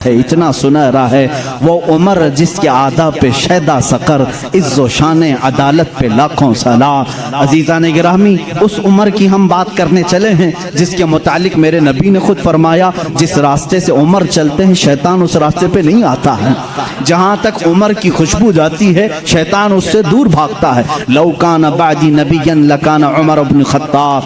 ہے اتنا سنہرا ہے وہ عمر جس کے آداب پہ شیدا سقر، عز و شان عدالت پہ لاکھوں سلام۔ عزیزان گرامی، اس عمر کی ہم بات کرنے چلے ہیں جس کے متعلق میرے نبی نے خود فرمایا جس راستے سے عمر چلتے ہیں شیطان اس راستے پہ نہیں آتا ہے۔ جہاں تک عمر کی خوشبو جاتی ہے شیطان اس سے دور بھاگتا ہے۔ لو کان بعدی نبیا لکان عمر بن خطاب،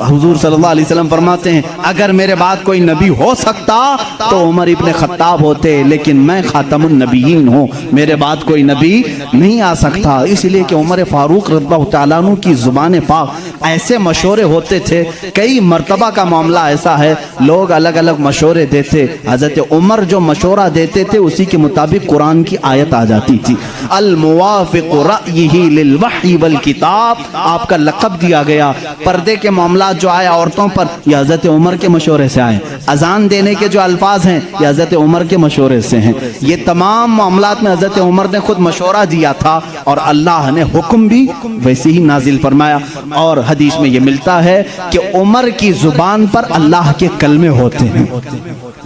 حضور صلی اللہ علیہ وسلم فرماتے ہیں اگر میرے بعد کوئی نبی ہو سکتا تو عمر ابن خطاب ہوتے، لیکن میں خاتم النبیین ہوں، میرے بعد کوئی نبی نہیں آ سکتا۔ اس لیے کہ عمر فاروق رضی اللہ تعالیٰ عنہ کی زبان پاک ایسے مشورے ہوتے تھے، کئی مرتبہ کا معاملہ ایسا ہے لوگ الگ الگ مشورے دیتے، حضرت عمر جو مشورہ دیتے تھے اسی کے مطابق قرآن کی آیت آ جاتی تھی۔ الموافق رأیہ للوحی والکتاب، آپ کا لقب دیا گیا۔ پردے کے معاملات جو آئے عورتوں پر یہ حضرت عمر کے مشورے سے آئے، اذان دینے کے جو الفاظ ہیں یہ حضرت عمر کے مشورے سے ہیں، یہ تمام معاملات میں حضرت عمر نے خود مشورہ دیا تھا اور اللہ نے حکم بھی ویسے ہی نازل فرمایا۔ اور حدیث میں یہ ملتا ہے کہ عمر کی زبان پر اللہ کے کلمے ہوتے ہیں۔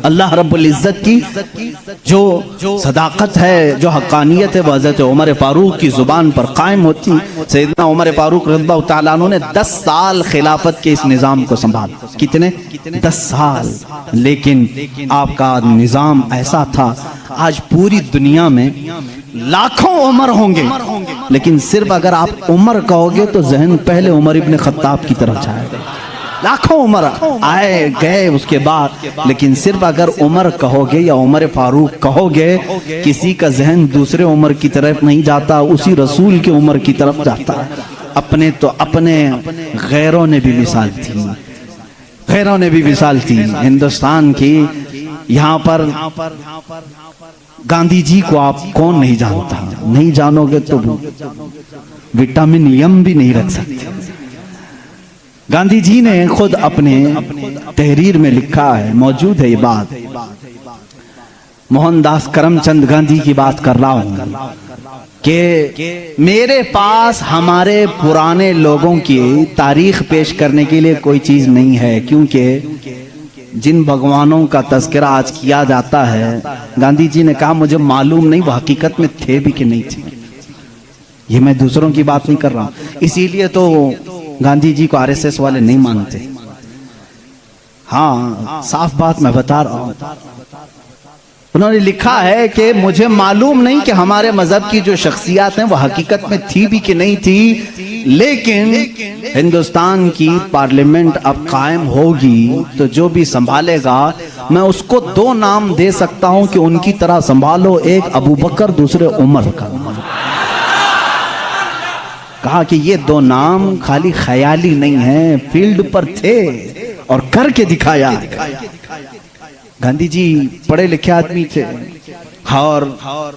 اللہ رب العزت کی جو صداقت ہے، جو حقانیت ہے، وہ حضرت عمر فاروق کی زبان پر قائم ہوتی۔ سیدنا عمر فاروق رضی اللہ تعالیٰ عنہ نے 10 سال خلافت کے اس نظام کو سنبھالا۔ کتنے؟ 10 سال۔ لیکن آپ کا نظام ایسا تھا، آج پوری دنیا میں لاکھوں عمر ہوں گے لیکن صرف اگر آپ عمر کہو گے تو ذہن پہلے عمر ابن خطاب کی طرف جائے گا۔ لاکھوں عمر آئے گئے اس کے بعد، لیکن صرف اگر عمر کہو گے یا عمر فاروق کہو گے کسی کا ذہن دوسرے عمر کی طرف نہیں جاتا، اسی رسول کے عمر کی طرف جاتا ہے۔ اپنے تو اپنے غیروں نے بھی مثال تھی، غیروں نے بھی مثال تھی ہندوستان کی۔ یہاں پر گاندھی جی کو آپ کون نہیں جانتا؟ نہیں جانو گے تو وٹامن یم بھی نہیں رکھ سکتے۔ گاندھی جی نے خود اپنے تحریر میں لکھا ہے، موجود ہے یہ بات، موہن داس کرم چند گاندھی کی بات کر رہا ہوں کہ میرے پاس ہمارے پرانے لوگوں کی تاریخ پیش کرنے کے لیے کوئی چیز نہیں ہے، کیونکہ جن بھگوانوں کا تذکرہ آج کیا جاتا ہے، گاندھی جی نے کہا مجھے معلوم نہیں وہ حقیقت میں تھے بھی کہ نہیں تھے۔ یہ میں دوسروں کی بات نہیں کر رہا ہوں، اسی لیے تو گاندھی جی کو RSS والے نہیں مانتے۔ ہاں صاف بات میں بتا رہا ہوں، انہوں نے لکھا ہے کہ مجھے معلوم نہیں کہ ہمارے مذہب کی جو شخصیات ہیں وہ حقیقت میں تھی بھی کہ نہیں تھی، لیکن ہندوستان کی پارلیمنٹ اب قائم ہوگی تو جو بھی سنبھالے گا میں اس کو 2 نام دے سکتا ہوں کہ ان کی طرح سنبھالو، ایک ابو بکر دوسرے عمر کا۔ کہا کہ یہ 2 نام خالی خیالی نہیں ہیں، فیلڈ پر تھے اور کر کے دکھایا۔ گاندھی جی پڑھے لکھے آدمی تھے اور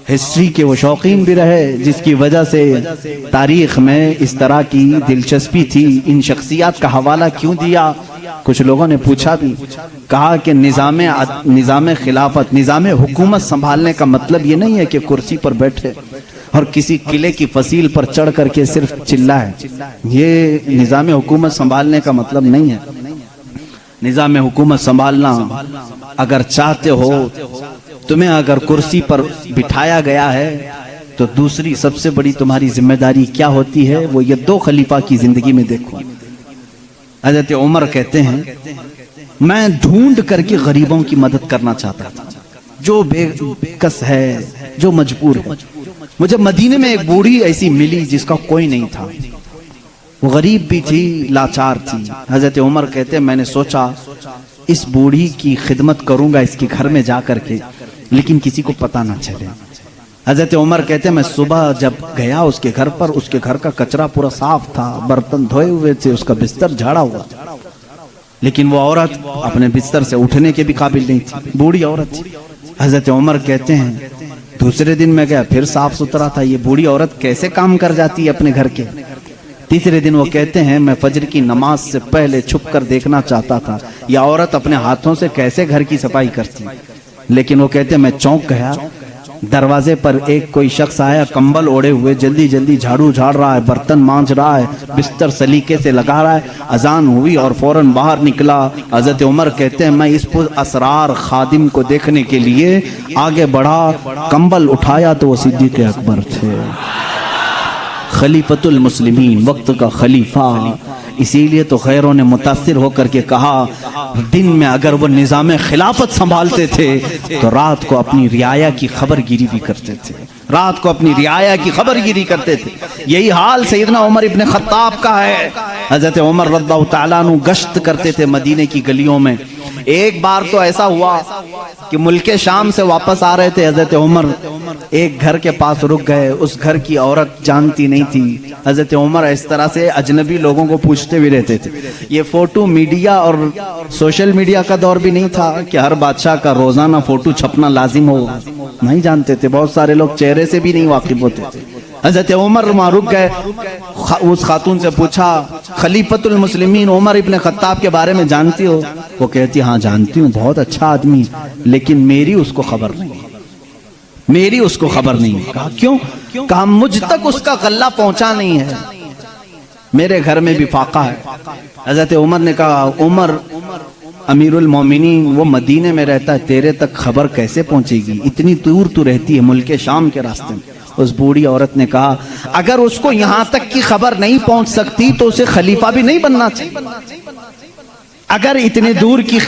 ہسٹری کے وہ شوقین بھی رہے، جس کی وجہ سے تاریخ میں اس طرح کی دلچسپی تھی۔ ان شخصیات کا حوالہ کیوں دیا؟ کچھ لوگوں نے پوچھا بھی، کہا کہ نظام خلافت، نظام حکومت سنبھالنے کا مطلب یہ نہیں ہے کہ کرسی پر بیٹھے اور کسی قلعے کی فصیل پر چڑھ کر کے صرف چلائے۔ یہ نظام حکومت سنبھالنے کا مطلب نہیں ہے۔ نظام حکومت سنبھالنا اگر چاہتے ہو، تمہیں اگر کرسی پر بٹھایا گیا ہے تو دوسری سب سے بڑی تمہاری ذمہ داری کیا ہوتی ہے؟ وہ یہ 2 خلیفہ کی زندگی میں دیکھو۔ حضرت عمر کہتے ہیں میں ڈھونڈ کر کے غریبوں کی مدد کرنا چاہتا تھا، جو بے کس ہے، جو مجبور ہے۔ مجھے مدینے میں ایک بوڑھی ایسی ملی جس کا کوئی نہیں تھا، وہ غریب بھی تھی، لاچار تھی۔ حضرت عمر کہتے ہیں میں نے سوچا اس بوڑھی کی خدمت کروں گا اس کے گھر میں جا کر کے، لیکن کسی کو پتہ نہ چلے۔ حضرت عمر کہتے ہیں میں صبح جب گیا اس کے گھر پر، اس کے گھر کا کچرا پورا صاف تھا، برتن دھوئے ہوئے تھے، اس کا بستر جھاڑا ہوا، لیکن وہ عورت اپنے بستر سے اٹھنے کے بھی قابل نہیں تھی، بوڑھی عورت تھی۔ حضرت عمر کہتے ہیں دوسرے دن میں گیا، پھر صاف ستھرا تھا، یہ بوڑھی عورت کیسے کام کر جاتی ہے اپنے گھر کے؟ تیسرے دن وہ کہتے ہیں میں فجر کی نماز سے پہلے چھپ کر دیکھنا چاہتا تھا یہ عورت اپنے ہاتھوں سے کیسے گھر کی صفائی کرتی، لیکن وہ کہتے ہیں میں چونک گیا دروازے پر ایک کوئی شخص آیا کمبل اوڑے ہوئے، جلدی جلدی جھاڑو جھاڑ رہا ہے، برتن مانجھ رہا ہے، بستر سلیقے سے لگا رہا ہے۔ اذان ہوئی اور فوراً باہر نکلا۔ حضرت عمر کہتے ہیں میں اس پر اسرار خادم کو دیکھنے کے لیے آگے بڑھا، کمبل اٹھایا تو وہ صدیق اکبر تھے، خلیفۃ المسلمین، وقت کا خلیفہ۔ اسی لیے تو غیروں نے متاثر ہو کر کے کہا دن میں اگر وہ نظام خلافت سنبھالتے تھے تو رات کو اپنی رعایا کی خبر گیری بھی کرتے تھے، رات کو اپنی رعایا کی خبر گیری کرتے تھے۔ یہی حال سیدنا عمر ابن خطاب کا ہے۔ حضرت عمر رضی اللہ تعالیٰ عنہ گشت کرتے تھے مدینے کی گلیوں میں۔ ایک بار تو ایسا ہوا کہ ملک شام سے واپس آ رہے تھے، حضرت عمر ایک گھر کے پاس رک گئے، اس گھر کی عورت جانتی نہیں تھی۔ حضرت عمر اس طرح سے اجنبی لوگوں کو پوچھتے بھی رہتے تھے۔ یہ فوٹو میڈیا اور سوشل میڈیا کا دور بھی نہیں تھا کہ ہر بادشاہ کا روزانہ فوٹو چھپنا لازم ہو، نہیں جانتے تھے، بہت سارے لوگ چہرے سے بھی نہیں واقف ہوتے تھے۔ حضرت عمر وہاں رک گئے، اس خاتون سے پوچھا خلیفۃ المسلمین عمر ابن خطاب کے بارے میں جانتی ہو؟ وہ کہتی ہاں جانتی ہوں، بہت اچھا آدمی، لیکن میری اس کو خبر نہیں، میری اس کو خبر نہیں۔ کہا کیوں؟ کہا مجھ تک اس کا غلہ پہنچا نہیں ہے، میرے گھر میں بھی فاقہ ہے۔ حضرت عمر نے کہا عمر امیر المومنین وہ مدینے میں رہتا ہے، تیرے تک خبر کیسے پہنچے گی؟ اتنی دور تو رہتی ہے ملک شام کے راستے میں۔ اس بوڑھی عورت نے کہا اگر اس کو یہاں تک کی خبر نہیں پہنچ سکتی تو اسے خلیفہ بھی نہیں بننا چاہیے۔ اگر اتنے دور کی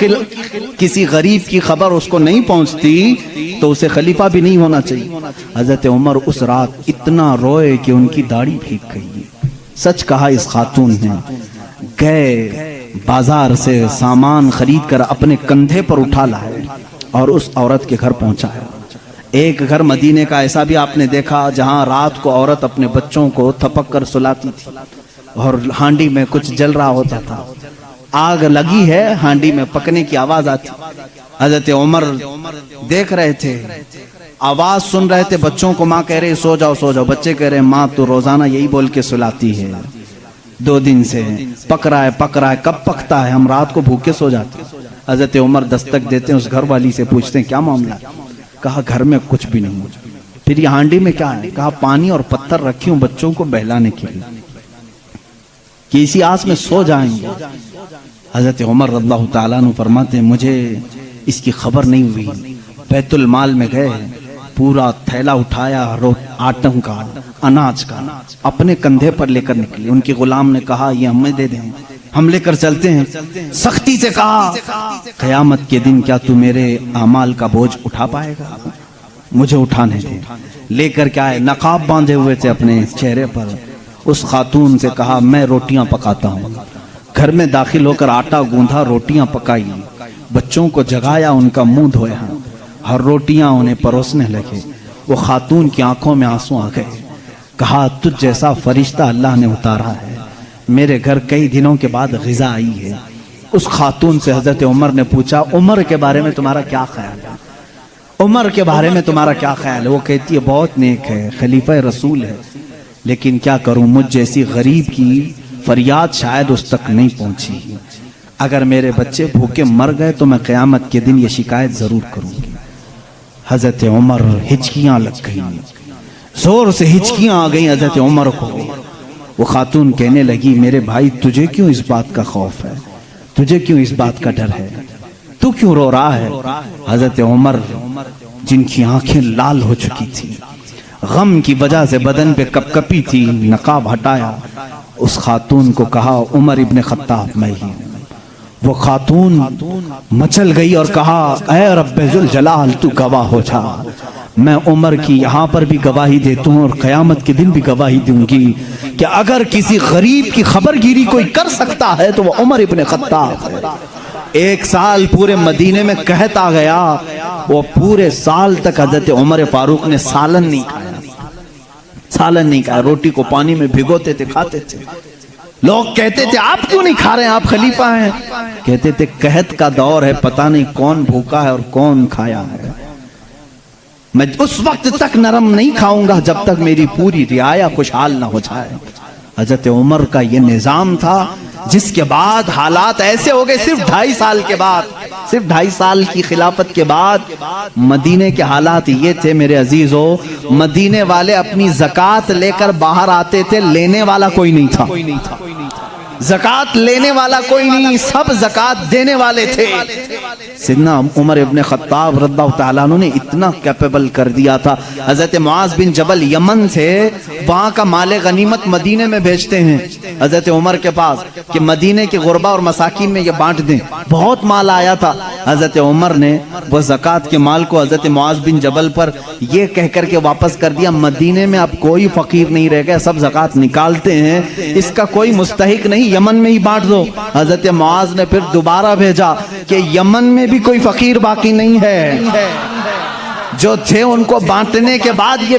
کسی غریب کی خبر اس کو نہیں پہنچتی تو اسے خلیفہ بھی نہیں ہونا چاہیے۔ حضرت عمر اس رات اتنا روئے کہ ان کی داڑھی بھیگ گئی۔ سچ کہا اس خاتون نے، گئے بازار سے سامان خرید کر اپنے کندھے پر اٹھا لائے اور اس عورت کے گھر پہنچایا۔ ایک گھر مدینے کا ایسا بھی آپ نے دیکھا جہاں رات کو عورت اپنے بچوں کو تھپک کر سلاتی تھی اور ہانڈی میں کچھ جل رہا ہوتا تھا، آگ لگی ہے ہانڈی میں، پکنے کی آواز آتی۔ حضرت عمر دیکھ رہے تھے، آواز سن رہے تھے، بچوں کو ماں کہہ رہے سو جاؤ سو جاؤ، بچے کہہ رہے ماں تو روزانہ یہی بول کے سلاتی ہے، 2 دن سے پک رہا ہے، کب پکتا ہے، ہم رات کو بھوکے سو جاتے۔ حضرت عمر دستک دیتے ہیں، اس گھر والی سے پوچھتے ہیں کیا معاملہ ہے؟ کہا گھر میں کچھ بھی نہیں۔ پھر یہ ہانڈی میں کیا ہے؟ کہا پانی اور پتھر رکھی ہوں بچوں کو بہلانے کے لیے کہ اسی آس میں سو جائیں گے۔ حضرت عمر رضی اللہ تعالیٰ عنہ فرماتے ہیں مجھے اس کی خبر نہیں ہوئی، بیت المال میں گئے، پورا تھیلا اٹھایا آٹم کا، اناج کا، اپنے کندھے پر لے کر نکلے۔ ان کے غلام نے کہا یہ ہمیں دے دیں، ہم لے کر چلتے ہیں۔ سختی سے کہا قیامت کے دن کیا تو میرے اعمال کا بوجھ اٹھا پائے گا؟ مجھے اٹھانے دے۔ لے کر کے آئے، نقاب باندھے ہوئے تھے اپنے چہرے پر۔ اس خاتون سے کہا میں روٹیاں پکاتا ہوں۔ گھر میں داخل ہو کر آٹا گوندھا، روٹیاں پکائی، بچوں کو جگایا، ان کا منہ دھویا اور روٹیاں انہیں پروسنے لگے۔ وہ خاتون کی آنکھوں میں آنسو آ گئے۔ کہا تجھ جیسا فرشتہ اللہ نے اتارا ہے، میرے گھر کئی دنوں کے بعد غذا آئی ہے۔ اس خاتون سے حضرت عمر نے پوچھا عمر کے بارے میں تمہارا کیا خیال ہے؟ عمر کے بارے میں تمہارا کیا خیال ہے؟ وہ کہتی ہے بہت نیک ہے، خلیفہ رسول ہے، لیکن کیا کروں مجھ جیسی غریب کی فریاد شاید اس تک نہیں پہنچی۔ اگر میرے بچے بھوکے مر گئے تو میں قیامت کے دن یہ شکایت ضرور کروں گی۔ حضرت عمر ہچکیاں لگ گئیں، زور سے ہچکیاں آ گئیں حضرت عمر کو۔ وہ خاتون کہنے لگی میرے بھائی تجھے کیوں اس بات کا خوف ہے؟ تجھے کیوں اس بات کا ڈر ہے؟ تو کیوں رو رہا ہے؟ حضرت عمر جن کی آنکھیں لال ہو چکی تھی، غم کی وجہ سے بدن پہ کپ کپی تھی، نقاب ہٹایا، اس خاتون کو کہا عمر ابن خطاب میں ہی۔ وہ خاتون مچل گئی اور کہا اے رب ذوالجلال تو گواہ ہو جا، میں عمر کی یہاں پر بھی گواہی دیتا ہوں اور قیامت کے دن بھی گواہی دوں گی کہ اگر کسی غریب کی خبر گیری کوئی کر سکتا ہے تو وہ عمر ابن خطاب ہے۔ 1 سال پورے مدینے میں قحط آ گیا، وہ پورے سال تک حضرت عمر فاروق نے سالن نہیں کھایا، روٹی کو پانی میں بھگوتے تھے، کھاتے تھے۔ لوگ کہتے تھے آپ کیوں نہیں کھا رہے ہیں، آپ خلیفہ ہیں؟ کہتے تھے قحط کا دور ہے، پتہ نہیں کون بھوکا ہے اور کون کھایا ہے، میں اس وقت تک نرم نہیں کھاؤں گا جب تک میری پوری رعایا خوشحال نہ ہو جائے۔ حضرت عمر کا یہ نظام تھا، جس کے بعد حالات ایسے ہو گئے، صرف 2.5 سال کے بعد صرف 2.5 سال کی خلافت کے بعد مدینے کے حالات یہ تھے میرے عزیزو، مدینے والے اپنی زکوٰۃ لے کر باہر آتے تھے، لینے والا کوئی نہیں تھا، زکوٰۃ لینے والا کوئی نہیں، سب زکوٰۃ دینے والے تھے۔ سیدنا عمر ابن خطاب رضی اللہ تعالیٰ عنہ نے اتنا کیپیبل کر دیا تھا، حضرت معاذ بن جبل یمن سے وہاں کا مال غنیمت مدینے میں بھیجتے ہیں حضرت عمر کے پاس کہ مدینے کے غربا اور مساکین میں یہ بانٹ دیں۔ بہت مال آیا تھا، حضرت عمر نے وہ زکوٰۃ کے مال کو حضرت معاذ بن جبل پر یہ کہہ کر کے واپس کر دیا، مدینے میں اب کوئی فقیر نہیں رہ گیا، سب زکوٰۃ نکالتے ہیں، اس کا کوئی مستحق نہیں، یمن میں ہی بانٹ دو۔ حضرت معاذ نے پھر دوبارہ بھیجا کہ یمن میں بھی کوئی فقیر باقی نہیں ہے، جو تھے ان کو بانٹنے کے بعد یہ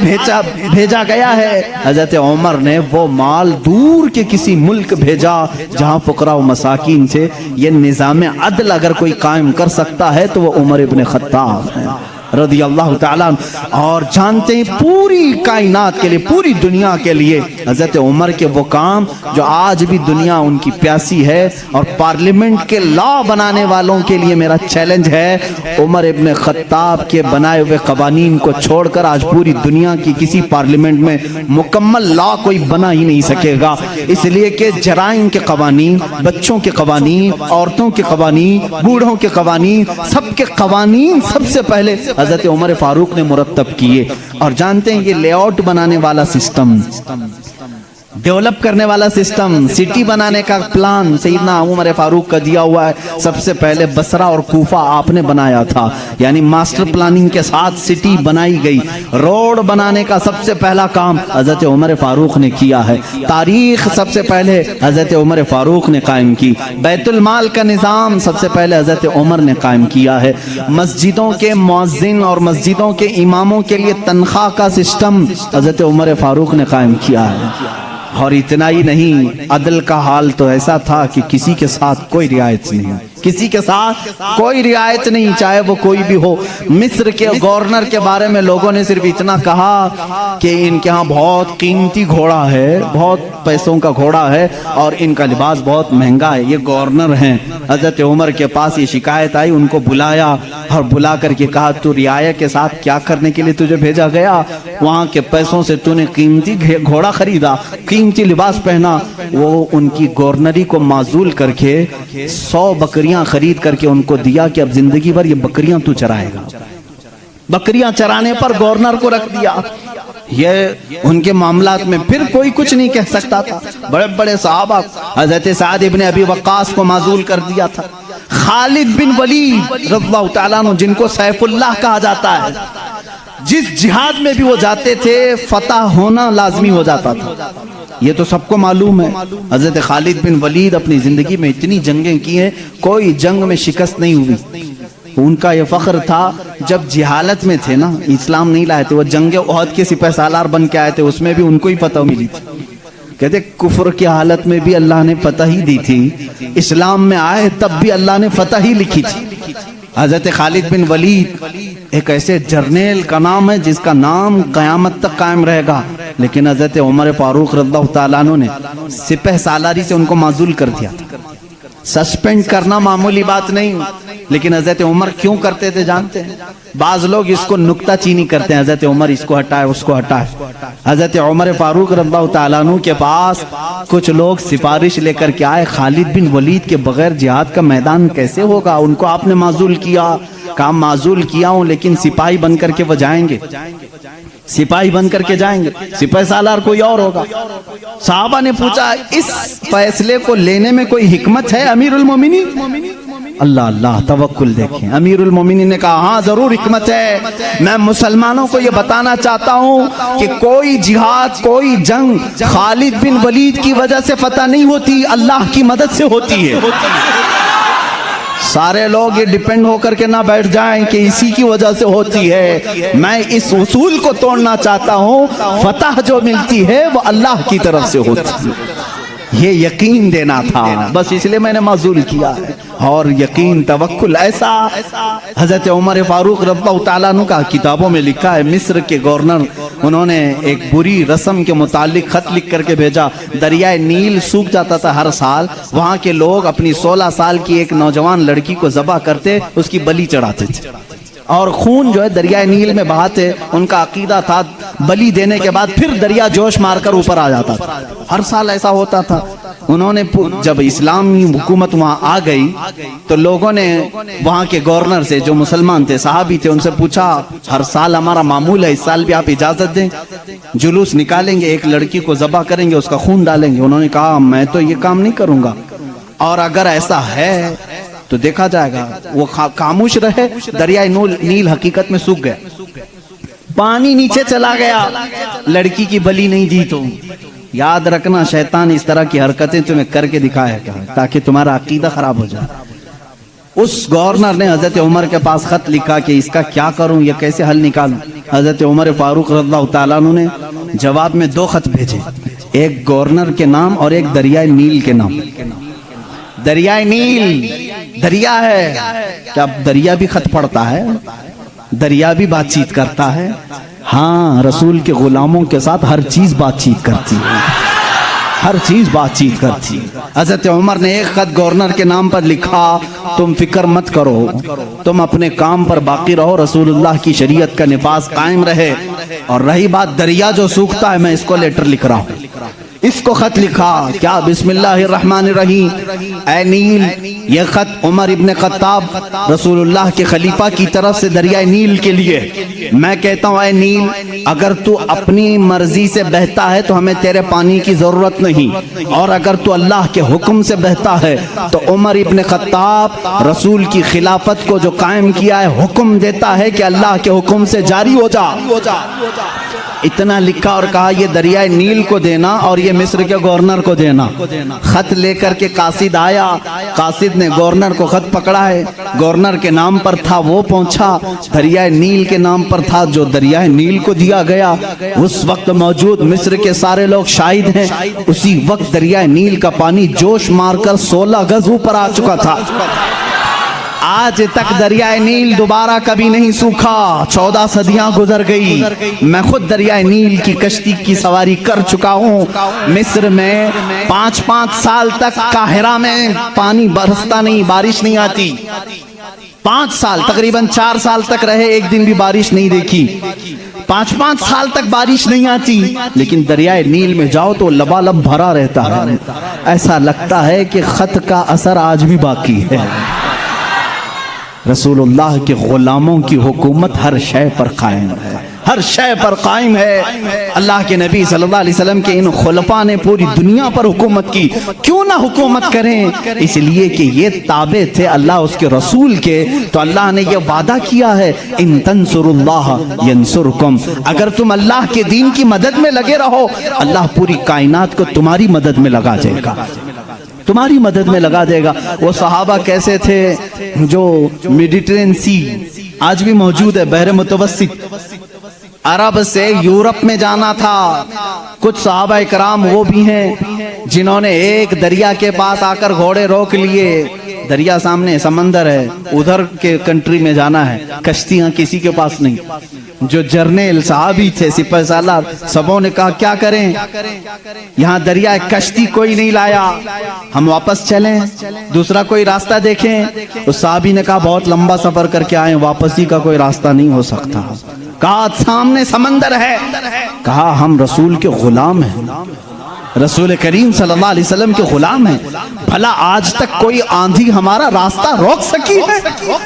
بھیجا گیا ہے۔ حضرت عمر نے وہ مال دور کے کسی ملک بھیجا جہاں فقراء و مساکین تھے۔ یہ نظام عدل اگر کوئی قائم کر سکتا ہے تو وہ عمر ابن خطاب ہے رضی اللہ تعالیٰ عنہ۔ اور جانتے ہیں پوری کائنات کے لیے، پوری دنیا کے لیے حضرت عمر کے وہ کام جو آج بھی دنیا ان کی پیاسی ہے، اور پارلیمنٹ کے لا بنانے والوں کے لیے میرا چیلنج ہے، عمر ابن خطاب کے بنائے ہوئے قوانین کو چھوڑ کر آج پوری دنیا کی کسی پارلیمنٹ میں مکمل لا کوئی بنا ہی نہیں سکے گا، اس لیے کہ جرائم کے قوانین، بچوں کے قوانین، عورتوں کے قوانین، بوڑھوں کے قوانین، سب کے قوانین سب سے پہلے حضرت عمر فاروق نے مرتب کیے۔ اور جانتے ہیں یہ لے آؤٹ بنانے والا سسٹم، ڈیولپ کرنے والا سسٹم، سٹی بنانے کا پلان سیدنا عمر فاروق کا دیا ہوا ہے۔ سب سے پہلے بصرہ اور کوفہ آپ نے بنایا تھا، یعنی ماسٹر پلاننگ کے ساتھ سٹی بنائی گئی۔ روڈ بنانے کا سب سے پہلا کام حضرت عمر فاروق نے کیا ہے۔ تاریخ سب سے پہلے حضرت عمر فاروق نے قائم کی۔ بیت المال کا نظام سب سے پہلے حضرت عمر نے قائم کیا ہے۔ مسجدوں کے مؤذن اور مسجدوں کے اماموں کے لیے تنخواہ کا سسٹم حضرت عمر فاروق نے قائم کیا ہے۔ اور اتنا ہی نہیں، عدل کا حال تو ایسا تھا کہ کسی کے ساتھ کوئی رعایت نہیں، کسی کے ساتھ کوئی رعایت نہیں، چاہے وہ کوئی بھی ہو۔ مصر کے گورنر کے بارے میں لوگوں نے صرف اتنا کہا کہ ان کے ہاں بہت قیمتی گھوڑا ہے، بہت پیسوں کا گھوڑا ہے، اور ان کا لباس بہت مہنگا ہے، یہ گورنر ہیں۔ حضرت عمر کے پاس یہ شکایت آئی، ان کو بلایا اور بلا کر کے کہا تو رعایا کے ساتھ کیا کرنے کے لیے تجھے بھیجا گیا؟ وہاں کے پیسوں سے تو نے قیمتی گھوڑا خریدا، قیمتی لباس پہنا۔ وہ ان کی گورنری کو معزول کر کے 100 بکریاں خرید کر کے ان کو دیا کہ اب زندگی بھر یہ بکریاں تو چرائے گا۔ بکریاں چرانے پر گورنر کو رکھ دیا۔ یہ ان کے معاملات میں پھر کوئی کچھ نہیں کہہ سکتا تھا۔ بڑے بڑے صحابہ، حضرت سعد ابن ابی وقاص کو معزول کر دیا تھا۔ خالد بن ولید رضی اللہ تعالیٰ عنہ، جن کو سیف اللہ کہا جاتا ہے، جس جہاد میں بھی وہ جاتے تھے فتح ہونا لازمی ہو جاتا تھا، یہ تو سب کو معلوم ہے۔ حضرت خالد بن ولید اپنی زندگی میں اتنی جنگیں کی ہیں، کوئی جنگ میں شکست نہیں ہوئی۔ ان کا یہ فخر تھا، جب جہالت میں تھے نا، اسلام نہیں لائے تھے، وہ جنگ احد کے سپہ سالار بن کے آئے تھے، اس میں بھی ان کو ہی فتح ملی تھی۔ کہتے کفر کی حالت میں بھی اللہ نے فتح ہی دی تھی، اسلام میں آئے تب بھی اللہ نے فتح ہی لکھی تھی۔ حضرت خالد بن ولید ایک ایسے جرنیل کا نام ہے جس کا نام قیامت تک قائم رہے گا، لیکن حضرت عمر فاروق رضی اللہ تعالیٰ عنہ نے سپہ سالاری سے ان کو معزول کر دیا تھا۔ سسپینڈ کرنا معمولی بات نہیں، لیکن حضرت عمر کیوں کرتے تھے جانتے ہیں؟ بعض لوگ اس کو نکتہ چینی کرتے ہیں، حضرت عمر اس کو ہٹائے اس کو ہٹائے۔ حضرت عمر فاروق رضی اللہ تعالیٰ عنہ کے پاس کچھ لوگ سفارش لے کر کے آئے، خالد بن ولید کے بغیر جہاد کا میدان کیسے ہوگا؟ ان کو آپ نے معزول کیا۔ کام معزول کیا ہوں، لیکن سپاہی بن کر کے وہ جائیں گے، سپاہی بن کر کے جائیں گے، سپہ سالار کوئی اور ہوگا۔ صحابہ نے پوچھا اس فیصلے کو لینے میں کوئی حکمت ہے امیر المومنین؟ اللہ اللہ، توکل دیکھیں۔ امیر المومنین نے کہا ہاں ضرور حکمت ہے، میں مسلمانوں کو یہ بتانا چاہتا ہوں کہ کوئی جہاد، کوئی جنگ خالد بن ولید کی وجہ سے فتح نہیں ہوتی، اللہ کی مدد سے ہوتی ہے۔ سارے لوگ یہ ڈیپینڈ ہو کر کے نہ بیٹھ جائیں کہ اسی کی وجہ سے ہوتی ہے، میں اس اصول کو توڑنا چاہتا ہوں، فتح جو ملتی ہے وہ اللہ کی طرف سے ہوتی ہے، یہ یقین دینا تھا، بس اس لیے میں نے معزول کیا ہے۔ اور یقین، توکل ایسا حضرت عمر فاروق رضی اللہ تعالیٰ عنہ کا کتابوں میں لکھا ہے، مصر کے گورنر انہوں نے ایک بری رسم کے متعلق خط لکھ کر کے بھیجا. دریائے نیل سوکھ جاتا تھا ہر سال. وہاں کے لوگ اپنی 16 سال کی ایک نوجوان لڑکی کو ذبح کرتے, اس کی بلی چڑھاتے تھے اور خون جو ہے دریائے نیل میں بہاتے. ان کا عقیدہ تھا بلی دینے کے بعد پھر دریا جوش مار کر اوپر آ جاتا تھا. ہر سال ایسا ہوتا تھا. انہوں نے جب اسلامی حکومت وہاں آ گئی تو لوگوں نے وہاں کے گورنر سے, جو مسلمان تھے, صحابی تھے, ان سے پوچھا ہر سال ہمارا معمول ہے, اس سال بھی آپ اجازت دیں, جلوس نکالیں گے, ایک لڑکی کو ذبح کریں گے, اس کا خون ڈالیں گے. انہوں نے کہا میں تو یہ کام نہیں کروں گا, اور اگر ایسا ہے تو دیکھا جائے گا. وہ خاموش رہے. دریائے نیل حقیقت میں سوکھ گیا, پانی نیچے چلا گیا, لڑکی کی بلی نہیں دی. تو یاد رکھنا شیطان اس طرح کی حرکتیں تمہیں کر کے دکھایا کرے تاکہ تمہارا عقیدہ خراب ہو جائے. اس گورنر نے حضرت عمر کے پاس خط لکھا کہ اس کا کیا کروں, یہ کیسے حل نکالوں. حضرت عمر فاروق رضی اللہ تعالیٰ عنہ نے جواب میں 2 خط بھیجے, ایک گورنر کے نام اور ایک دریائے نیل کے نام. دریائے نیل دریا ہے, کیا دریا بھی خط پڑھتا ہے, دریا بھی بات چیت کرتا ہے. ہاں, رسول کے غلاموں کے ساتھ ہر چیز بات چیت کرتی ہے, ہر چیز بات چیت کرتی. حضرت عمر نے ایک خط گورنر کے نام پر لکھا, تم فکر مت کرو, تم اپنے کام پر باقی رہو, رسول اللہ کی شریعت کا نفاذ قائم رہے. اور رہی بات دریا جو سوکھتا ہے, میں اس کو لیٹر لکھ رہا ہوں. اس کو خط لکھا, کیا بسم اللہ الرحمن الرحیم, اے نیل. یہ خط عمر ابن خطاب رسول اللہ کے خلیفہ کی طرف سے دریائے نیل کے لیے. میں کہتا ہوں اے نیل, اگر تو اپنی مرضی سے بہتا ہے تو ہمیں تیرے پانی کی ضرورت نہیں, اور اگر تو اللہ کے حکم سے بہتا ہے تو عمر ابن خطاب رسول کی خلافت کو جو قائم کیا ہے حکم دیتا ہے کہ اللہ کے حکم سے جاری ہو جا. اتنا لکھا اور کہا یہ دریائے نیل کو دینا اور یہ مصر کے گورنر کو دینا. خط لے کر کے قاصد آیا, قاصد نے گورنر کو خط پکڑا ہے, گورنر کے نام پر تھا, وہ پہنچا, دریائے نیل کے نام پر تھا جو دریائے نیل کو دیا گیا. اس وقت موجود مصر کے سارے لوگ شاہد ہیں, اسی وقت دریائے نیل کا پانی جوش مار کر 16 گز اوپر آ چکا تھا. آج تک دریائے نیل دوبارہ کبھی نہیں سوکھا. 14 صدیاں گزر گئی. میں خود دریائے نیل کی کشتی کی سواری کر چکا ہوں. مصر میں 5 سال تک قاہرہ میں پانی برستا نہیں, بارش نہیں آتی. 5 سال, تقریباً 4 سال تک رہے, ایک دن بھی بارش نہیں دیکھی. 5 سال تک بارش نہیں آتی. لیکن دریائے نیل میں جاؤ تو لبالب بھرا رہتا ہے. ایسا لگتا ہے کہ خط کا اثر آج بھی باقی ہے. رسول اللہ کے غلاموں کی حکومت ہر شے پر قائم ہے, ہر شے پر قائم ہے. اللہ کے نبی صلی اللہ علیہ وسلم کے ان خلفاء نے پوری دنیا پر حکومت کی. کیوں نہ حکومت کریں, اس لیے کہ یہ تابع تھے اللہ اس کے رسول کے. تو اللہ نے یہ وعدہ کیا ہے, ان تنصروا اللہ ینصرکم, اگر تم اللہ کے دین کی مدد میں لگے رہو, اللہ پوری کائنات کو تمہاری مدد میں لگا دے گا, تمہاری مدد میں لگا دے گا. وہ صحابہ کیسے تھے جو میڈیٹرین سی آج بھی موجود ہے, بحر متوسط, عرب سے یورپ میں جانا تھا. کچھ صحابہ اکرام وہ بھی ہیں جنہوں نے ایک دریا کے پاس آ کر گھوڑے روک لیے. دریا سامنے, سمندر ہے, ادھر کے کنٹری میں جانا ہے, کشتیاں کسی کے پاس نہیں. جو جرنیل صحابی تھے, سپہ سالار, سبوں نے کہا کیا کریں, یہاں دریا کشتی کوئی نہیں لایا, ہم واپس چلیں, دوسرا کوئی راستہ دیکھیں. اس صحابی نے کہا بہت لمبا سفر کر کے آئے, واپسی کا کوئی راستہ نہیں ہو سکتا. کہا سامنے سمندر ہے. کہا ہم رسول کے غلام ہیں, رسول کریم صلی اللہ علیہ وسلم کے غلام ہیں, بھلا آج تک کوئی آندھی ہمارا راستہ روک سکی ہے,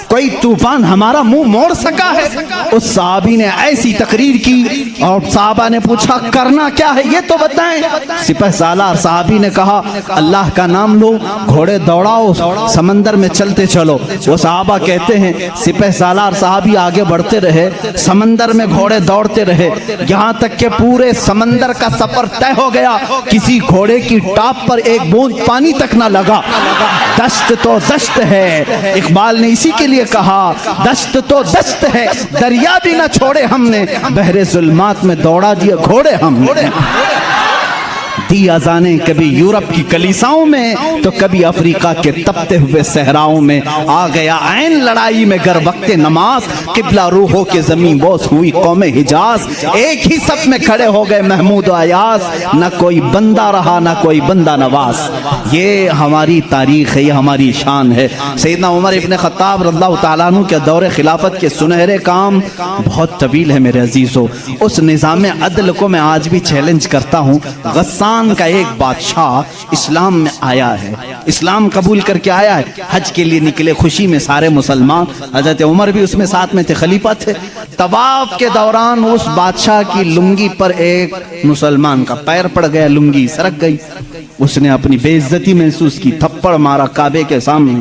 کوئی طوفان ہمارا منہ موڑ سکا ہے. اس صحابی نے ایسی تقریر کی اور صحابہ نے پوچھا کرنا کیا ہے یہ تو بتائیں. سپہ سالار صحابی نے کہا اللہ کا نام لو, گھوڑے دوڑاؤ, سمندر میں چلتے چلو. وہ صحابہ کہتے ہیں سپہ سالار صحابی آگے بڑھتے رہے, سمندر میں گھوڑے دوڑتے رہے, یہاں تک کہ پورے سمندر کا سفر طے ہو گیا. کسی گھوڑے کی ٹاپ پر ایک بوند پانی تک نہ لگا. دشت تو دشت ہے, اقبال نے اسی کے لیے کہا دشت تو دشت ہے, دریا بھی نہ چھوڑے ہم نے, بحر ظلمات میں دوڑا دیے گھوڑے ہم نے. دی اذانیں کبھی یورپ کی کلیساؤں میں تو کبھی افریقہ کے تپتے ہوئے صحراؤں میں، آ گیا عین لڑائی میں گر وقت نماز، قبلہ روحوں کے زمین بوس ہوئی قوم حجاز، ایک ہی صف میں کھڑے ہو گئے محمود و ایاز، نہ کوئی بندہ رہا نہ کوئی بندہ نواز۔ یہ ہماری تاریخ ہے، یہ ہماری شان ہے۔ سیدنا عمر ابن خطاب رضی اللہ تعالیٰ عنہ کے دور خلافت کے سنہرے کام بہت طویل ہے میرے عزیزو۔ اس نظام عدل کو میں آج بھی چیلنج کرتا ہوں۔ غسان کا ایک بادشاہ اسلام میں آیا ہے، اسلام قبول کر کے آیا ہے، حج کے لیے نکلے خوشی میں سارے مسلمان، حضرت عمر بھی اس میں ساتھ میں تھے، خلیفہ تھے۔ طواف کے دوران اس بادشاہ کی لنگی پر ایک مسلمان کا پیر پڑ گیا، لنگی سرک گئی، اس نے اپنی بے عزتی محسوس کی، تھپڑ مارا کعبے کے سامنے،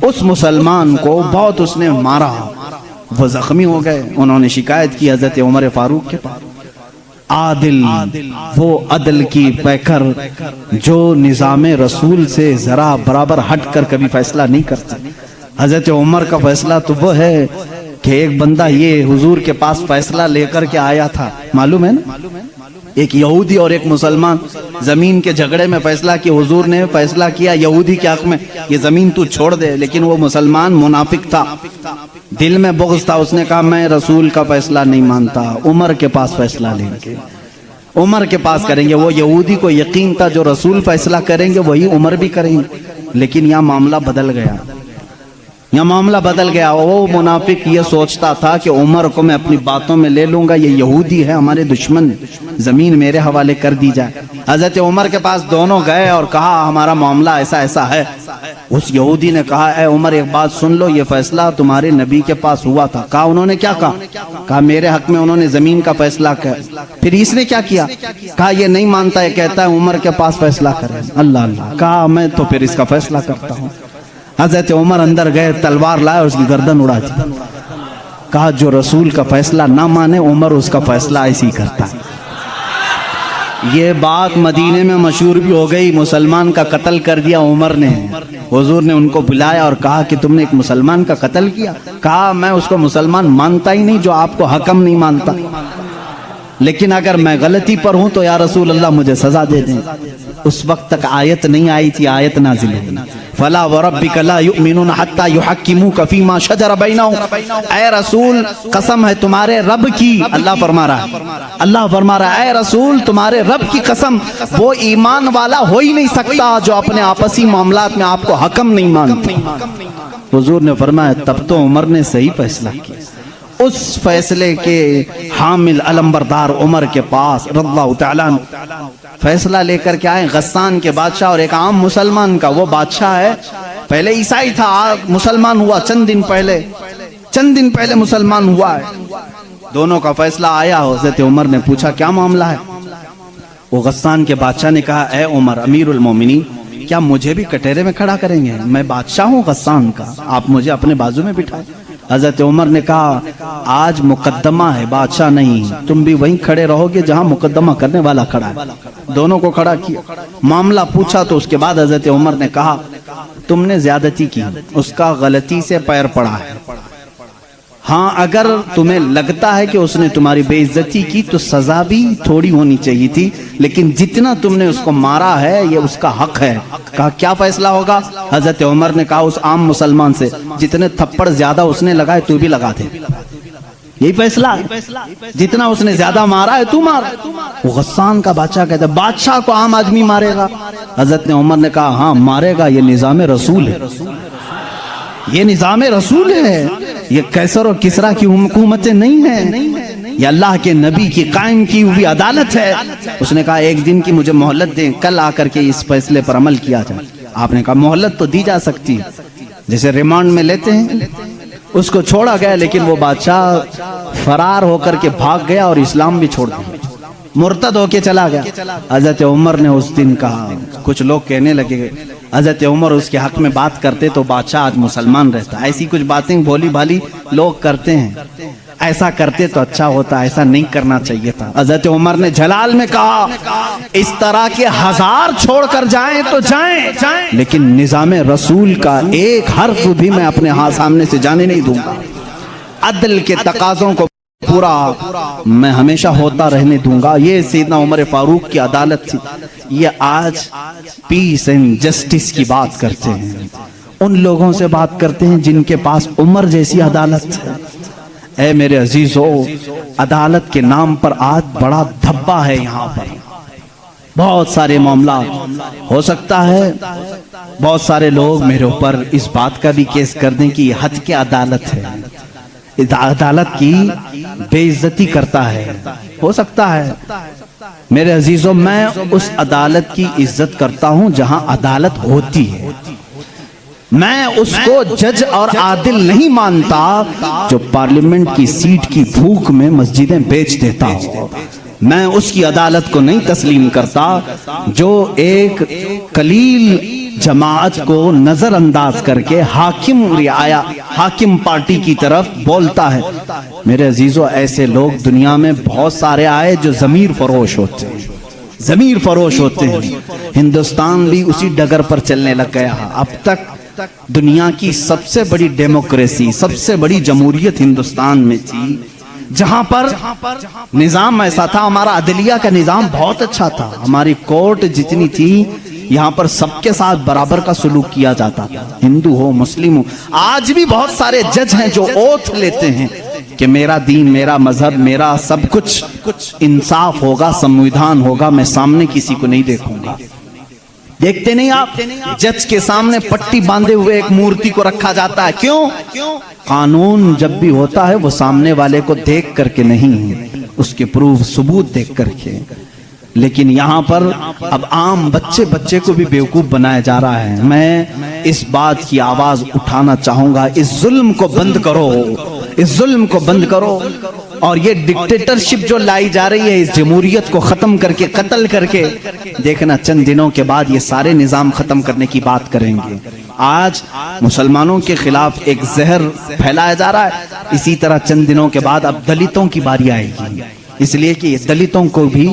اس مسلمان کو بہت اس نے مارا، وہ زخمی ہو گئے۔ انہوں نے شکایت کی حضرت عمر فاروق کے پاس۔ عادل، وہ عدل کی پیکر جو نظام رسول سے ذرا برابر ہٹ کر کبھی فیصلہ نہیں کرتے۔ حضرت عمر کا فیصلہ تو وہ ہے کہ ایک بندہ یہ حضور کے پاس فیصلہ لے کر کے آیا تھا، معلوم ہے نا، ایک یہودی اور ایک مسلمان زمین کے جھگڑے میں فیصلہ کیا۔ حضور نے فیصلہ کیا یہودی کے حق میں، یہ زمین تو چھوڑ دے، لیکن وہ مسلمان منافق تھا، دل میں بغض تھا، اس نے کہا میں رسول کا فیصلہ نہیں مانتا، عمر کے پاس فیصلہ لیں گے، عمر کے پاس کریں گے۔ وہ یہودی کو یقین تھا جو رسول فیصلہ کریں گے وہی عمر بھی کریں گے، لیکن یہاں معاملہ بدل گیا، یہاں معاملہ بدل گیا۔ وہ منافق یہ سوچتا تھا کہ عمر کو میں اپنی باتوں میں لے لوں گا، یہ یہودی ہے ہمارے دشمن، زمین میرے حوالے کر دی جائے۔ حضرت عمر کے پاس دونوں گئے اور کہا ہمارا معاملہ ایسا ایسا ہے۔ اس یہودی نے کہا اے عمر ایک بات سن لو، یہ فیصلہ تمہارے نبی کے پاس ہوا تھا۔ کہا انہوں نے کیا کہا؟ کہا میرے حق میں انہوں نے زمین کا فیصلہ کیا۔ پھر اس نے کیا کیا؟ کہا یہ نہیں مانتا، یہ کہتا ہے عمر کے پاس فیصلہ کرے۔ اللہ اللہ، کہا میں تو پھر اس کا فیصلہ کرتا ہوں۔ حضرت عمر اندر گئے، تلوار لائے، اس کی گردن اڑا دی۔ کہا جو رسول کا فیصلہ نہ مانے عمر اس کا فیصلہ ایسی کرتا ہے۔ یہ بات مدینے میں مشہور بھی ہو گئی، مسلمان کا قتل کر دیا عمر نے۔ حضور نے ان کو بلایا اور کہا کہ تم نے ایک مسلمان کا قتل کیا؟ کہا میں اس کو مسلمان مانتا ہی نہیں جو آپ کو حکم نہیں مانتا، لیکن اگر میں غلطی پر ہوں تو یا رسول اللہ مجھے سزا دے دیں۔ اس وقت تک آیت نہیں آئی تھی، آیت نازل ہوئی، فلا وربک لا یؤمنون حتی یحکموک فیما شجر بینہم۔ اے رسول قسم ہے تمہارے رب کی، اللہ فرما رہا ہے، اللہ فرما رہا ہے اے رسول تمہارے رب کی قسم، وہ ایمان والا ہو ہی نہیں سکتا جو اپنے آپسی معاملات میں آپ کو حکم نہیں مانتا۔ حضور نے فرمایا تب تو عمر نے صحیح فیصلہ کیا۔ اس فیصلے کے حامل علمبردار عمر کے پاس رضی اللہ تعالیٰ فیصلہ لے کر کے آئے، غسان کے بادشاہ اور ایک عام مسلمان کا۔ وہ بادشاہ ہے پہلے عیسائی تھا، مسلمان ہوا چند دن پہلے مسلمان ہوا ہے۔ دونوں کا فیصلہ آیا، حضرت عمر نے پوچھا کیا معاملہ ہے؟ وہ غسان کے بادشاہ نے کہا اے عمر امیر المومنین، کیا مجھے بھی کٹہرے میں کھڑا کریں گے؟ میں بادشاہ ہوں غسان کا، آپ مجھے اپنے بازو میں بٹھائیں۔ حضرت عمر نے کہا آج مقدمہ ہے، بادشاہ نہیں، تم بھی وہیں کھڑے رہو گے جہاں مقدمہ کرنے والا کھڑا ہے۔ دونوں کو کھڑا کیا، معاملہ پوچھا تو اس کے بعد حضرت عمر نے کہا تم نے زیادتی کی، اس کا غلطی سے پیر پڑا ہے، ہاں اگر تمہیں لگتا ہے کہ اس نے تمہاری بے عزتی کی تو سزا بھی تھوڑی ہونی چاہیے تھی، لیکن جتنا تم نے اس کو مارا ہے یہ اس کا حق ہے۔ کہا کیا فیصلہ ہوگا؟ حضرت عمر نے کہا اس عام مسلمان سے جتنے تھپڑ زیادہ اس نے لگائے تو بھی لگا دے، یہی فیصلہ ہے، جتنا اس نے زیادہ مارا ہے تو مار۔ وہ غسان کا بادشاہ کہتا ہے بادشاہ کو عام آدمی مارے گا؟ حضرت عمر نے کہا ہاں مارے گا، یہ نظام رسول ہے، یہ نظام رسول ہے، یہ قیصر و کسریٰ کی حکومتیں نہیں ہیں، یہ اللہ کے نبی کی قائم کی ہوئی عدالت ہے۔ اس نے کہا ایک دن کی مجھے مہلت دیں، کل آ کر کے اس فیصلے پر عمل کیا جائے۔ آپ نے کہا مہلت تو دی جا سکتی ہے، جیسے ریمانڈ میں لیتے ہیں۔ اس کو چھوڑا گیا، لیکن وہ بادشاہ فرار ہو کر کے بھاگ گیا اور اسلام بھی چھوڑ دیا، مرتد ہو کے چلا گیا۔ حضرت عمر نے اس دن کہا، کچھ لوگ کہنے لگے حضرت عمر اس کے حق میں بات کرتے تو بادشاہ آج مسلمان رہتا، ایسی کچھ باتیں بھولی بھالی لوگ کرتے ہیں، ایسا کرتے تو اچھا ہوتا، ایسا نہیں کرنا چاہیے تھا۔ حضرت عمر نے جلال میں کہا اس طرح کے 1000 چھوڑ کر جائیں تو جائیں، لیکن نظام رسول کا ایک حرف بھی میں اپنے ہاتھ سامنے سے جانے نہیں دوں گا، عدل کے تقاضوں کو پورا میں ہمیشہ ہوتا رہنے دوں گا۔ یہ سیدنا عمر فاروق کی عدالت تھی، یہ آج پیس اینڈ جسٹس کی بات کرتے ہیں، ان لوگوں سے بات کرتے ہیں جن کے پاس عمر جیسی عدالت ہے۔ اے میرے عزیزو، عدالت کے نام پر آج بڑا دھبا ہے یہاں پر، بہت سارے معاملات۔ ہو سکتا ہے بہت سارے لوگ میرے اوپر اس بات کا بھی کیس کر دیں کہ یہ حد کی عدالت ہے، عدالت کی بے عزتی کرتا ہے، ہو سکتا ہے۔ میرے عزیزو، میں اس عدالت کی عزت کرتا ہوں جہاں عدالت ہوتی ہے، میں اس کو جج اور عادل نہیں مانتا جو پارلیمنٹ کی سیٹ کی بھوک میں مسجدیں بیچ دیتا ہوں۔ میں اس کی عدالت کو نہیں تسلیم کرتا جو ایک قلیل جماعت کو نظر انداز کر کے حاکم پارٹی کی طرف بولتا ہے۔ میرے عزیزو، ایسے لوگ دنیا میں بہت سارے آئے جو ضمیر فروش ہوتے ہیں، ضمیر فروش ہوتے ہیں۔ ہندوستان بھی اسی ڈگر پر چلنے لگ گیا۔ اب تک دنیا کی سب سے بڑی ڈیموکریسی، سب سے بڑی جمہوریت ہندوستان میں تھی، جہاں پر نظام ایسا تھا، ہمارا عدلیہ کا نظام بہت اچھا تھا، ہماری کورٹ جتنی تھی یہاں پر سب کے ساتھ برابر کا سلوک کیا جاتا تھا، ہندو ہو مسلم ہو۔ آج بھی بہت سارے جج ہیں جو اوتھ لیتے ہیں کہ میرا دین، میرا مذہب، میرا سب کچھ انصاف ہوگا، سمویدھان ہوگا، میں سامنے کسی کو نہیں دیکھوں گا۔ دیکھتے نہیں آپ، جج کے سامنے پٹی باندھے ہوئے ایک مورتی کو رکھا جاتا ہے، کیوں؟ قانون جب بھی ہوتا ہے وہ سامنے والے کو دیکھ کر کے نہیں، اس کے پروف ثبوت دیکھ کر کے۔ لیکن یہاں پر اب عام بچے کو بھی بیوقوف بنایا جا رہا ہے۔ میں اس بات کی آواز اٹھانا چاہوں گا، اس ظلم کو بند کرو، اس ظلم کو بند کرو، اور یہ ڈکٹیٹرشپ جو لائی جا رہی ہے، اس جمہوریت کو ختم کر کے، قتل کر کے، دیکھنا چند دنوں کے بعد یہ سارے نظام ختم کرنے کی بات کریں گے۔ آج مسلمانوں کے خلاف ایک زہر پھیلایا جا رہا ہے، اسی طرح چند دنوں کے بعد اب دلتوں کی باری آئے گی، اس لیے کہ دلتوں کو بھی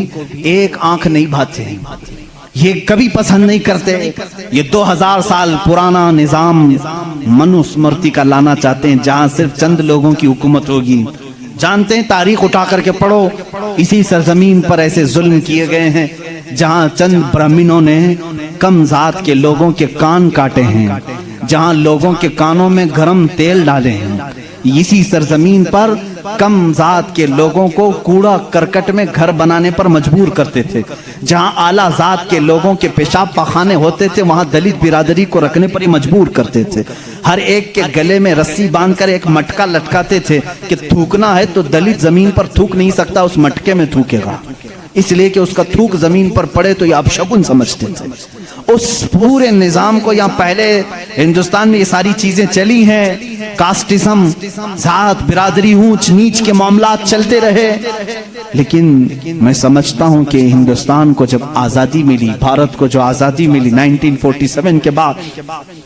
ایک آنکھ نہیں بھاتے، یہ کبھی پسند نہیں کرتے، یہ 2000 سال پرانا نظام منوسمرتی کا لانا چاہتے ہیں جہاں صرف چند لوگوں کی حکومت ہوگی۔ جانتے ہیں، تاریخ اٹھا کر کے پڑھو، اسی سرزمین پر ایسے ظلم کیے گئے ہیں جہاں چند برہمنوں نے کم ذات کے لوگوں کے کان کاٹے ہیں، جہاں لوگوں کے کانوں میں گرم تیل ڈالے ہیں۔ اسی سرزمین پر کم ذات کے لوگوں کو کوڑا کرکٹ میں گھر بنانے پر مجبور کرتے تھے، جہاں اعلیٰ ذات کے لوگوں کے پیشاب پخانے ہوتے تھے وہاں دلت برادری کو رکھنے پر ہی مجبور کرتے تھے۔ ہر ایک کے گلے میں رسی باندھ کر ایک مٹکا لٹکاتے تھے کہ تھوکنا ہے تو دلت زمین پر تھوک نہیں سکتا، اس مٹکے میں تھوکے گا، اس لیے کہ اس کا تھوک زمین پر پڑے تو یہ اپشگن سمجھتے تھے۔ اس پورے نظام کو، یہاں پہلے ہندوستان میں یہ ساری چیزیں چلی ہیں، کاسٹزم، ذات برادری، اونچ نیچ کے معاملات چلتے رہے، لیکن میں سمجھتا ہوں کہ ہندوستان کو جب آزادی ملی، بھارت کو جو آزادی ملی 1947 کے بعد،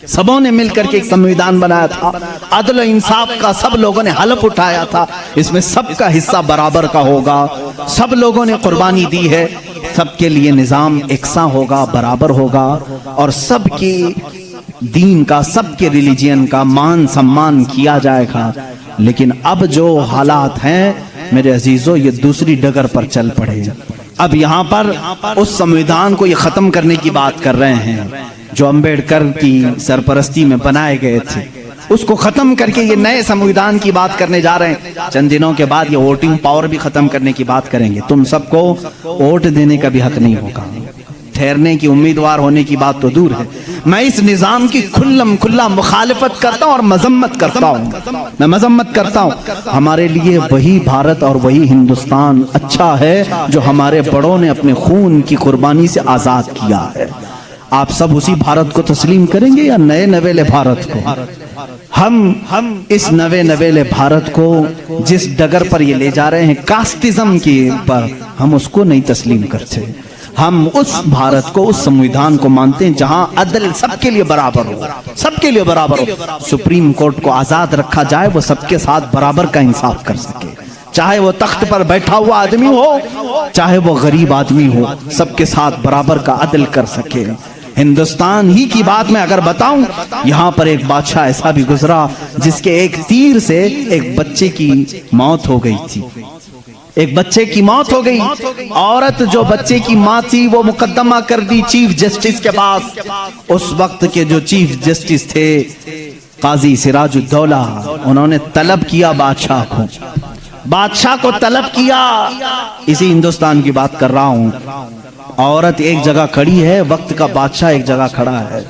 سبوں نے مل کر کے ایک سمویدھان بنایا تھا، عدل و انصاف کا سب لوگوں نے حلف اٹھایا تھا، اس میں سب کا حصہ برابر کا ہوگا، سب لوگوں نے قربانی دی ہے، سب کے لیے نظام یکساں ہوگا، برابر ہوگا، اور سب کی دین کا، سب کے ریلیجین کا مان سمان کیا جائے گا۔ لیکن اب جو حالات ہیں میرے عزیزو، یہ دوسری ڈگر پر چل پڑے۔ اب یہاں پر اس سمویدھان کو یہ ختم کرنے کی بات کر رہے ہیں جو امبیڈکر کی سرپرستی میں بنائے گئے تھے، اس کو ختم کر کے یہ نئے سمویدھان کی بات کرنے جا رہے ہیں۔ چند دنوں کے بعد یہ ووٹنگ پاور بھی ختم کرنے کی بات کریں گے، تم سب کو ووٹ دینے کا بھی حق نہیں ہوگا، ٹھہرنے کی امیدوار ہونے کی بات تو دور ہے۔ میں اس نظام کی کھلم کھلا مخالفت کرتا ہوں اور مذمت کرتا ہوں، میں مذمت کرتا ہوں۔ ہمارے لیے وہی بھارت اور وہی ہندوستان اچھا ہے جو ہمارے بڑوں نے اپنے خون کی قربانی سے آزاد کیا ہے۔ آپ سب اسی بھارت کو تسلیم کریں گے یا نئے نویلے بھارت کو؟ ہم اس نوے نویلے بھارت کو جس ڈگر پر یہ لے جا رہے ہیں کاسٹزم کی پر، ہم اس کو نہیں تسلیم کرتے۔ ہم اس بھارت کو، اس سمویدھان کو مانتے ہیں جہاں عدل سب کے لیے برابر ہو، سب کے لیے برابر ہو۔ سپریم کورٹ کو آزاد رکھا جائے، وہ سب کے ساتھ برابر کا انصاف کر سکے، چاہے وہ تخت پر بیٹھا ہوا آدمی ہو، چاہے وہ غریب آدمی ہو، سب کے ساتھ برابر کا عدل کر سکے۔ ہندوستان ہی کی بات میں اگر بتاؤں، یہاں پر ایک بادشاہ ایسا بھی گزرا جس کے ایک تیر سے ایک بچے کی موت ہو گئی تھی، ایک بچے کی موت ہو گئی۔ عورت جو بچے کی ماں تھی وہ مقدمہ کر دی چیف جسٹس کے پاس۔ اس وقت کے جو چیف جسٹس تھے قاضی سراج الدولہ، انہوں نے طلب کیا بادشاہ کو طلب کیا، اسی ہندوستان کی بات کر رہا ہوں۔ عورت ایک جگہ کھڑی ہے، وقت کا بادشاہ ایک جگہ کھڑا ہے۔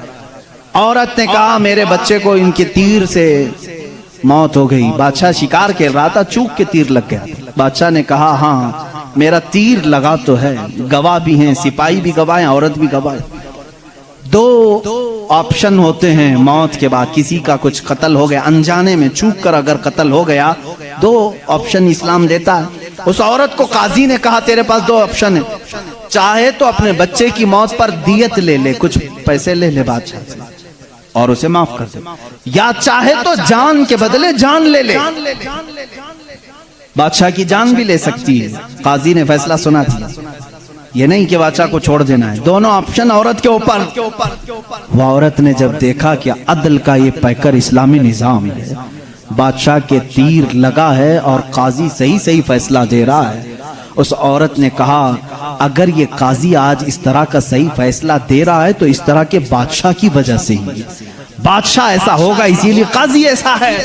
عورت نے کہا میرے بچے کو ان کے تیر سے موت ہو گئی۔ بادشاہ شکار کھیل رہا تھا، چوک کے تیر لگ گیا۔ بادشاہ نے کہا ہاں میرا تیر لگا تو ہے، گواہ بھی ہیں، سپاہی بھی گواہ ہیں، عورت بھی گواہ ہے۔ دو آپشن ہوتے ہیں موت کے بعد، کسی کا کچھ قتل ہو گیا انجانے میں، چوک کر اگر قتل ہو گیا، دو آپشن اسلام دیتا ہے۔ اس عورت کو قاضی نے کہا تیرے پاس دو آپشن ہیں، چاہے تو اپنے بچے کی موت پر دیت لے لے، کچھ پیسے لے لے بادشاہ سے اور اسے معاف کر دے، یا چاہے تو جان کے بدلے جان لے لے۔ بادشاہ کی جان بھی لے سکتی ہے۔ قاضی نے فیصلہ سنا دیا، یہ نہیں کہ بادشاہ کو چھوڑ دینا ہے، دونوں آپشن عورت کے اوپر۔ وہ عورت نے جب دیکھا کہ عدل کا یہ پیکر اسلامی نظام ہے، بادشاہ کے تیر لگا ہے اور قاضی صحیح فیصلہ دے رہا ہے، اس عورت نے کہا اگر یہ قاضی آج اس طرح کا صحیح فیصلہ دے رہا ہے تو اس طرح کے بادشاہ کی وجہ سے ہی، بادشاہ ایسا ہوگا اسی لیے قاضی ایسا ہے۔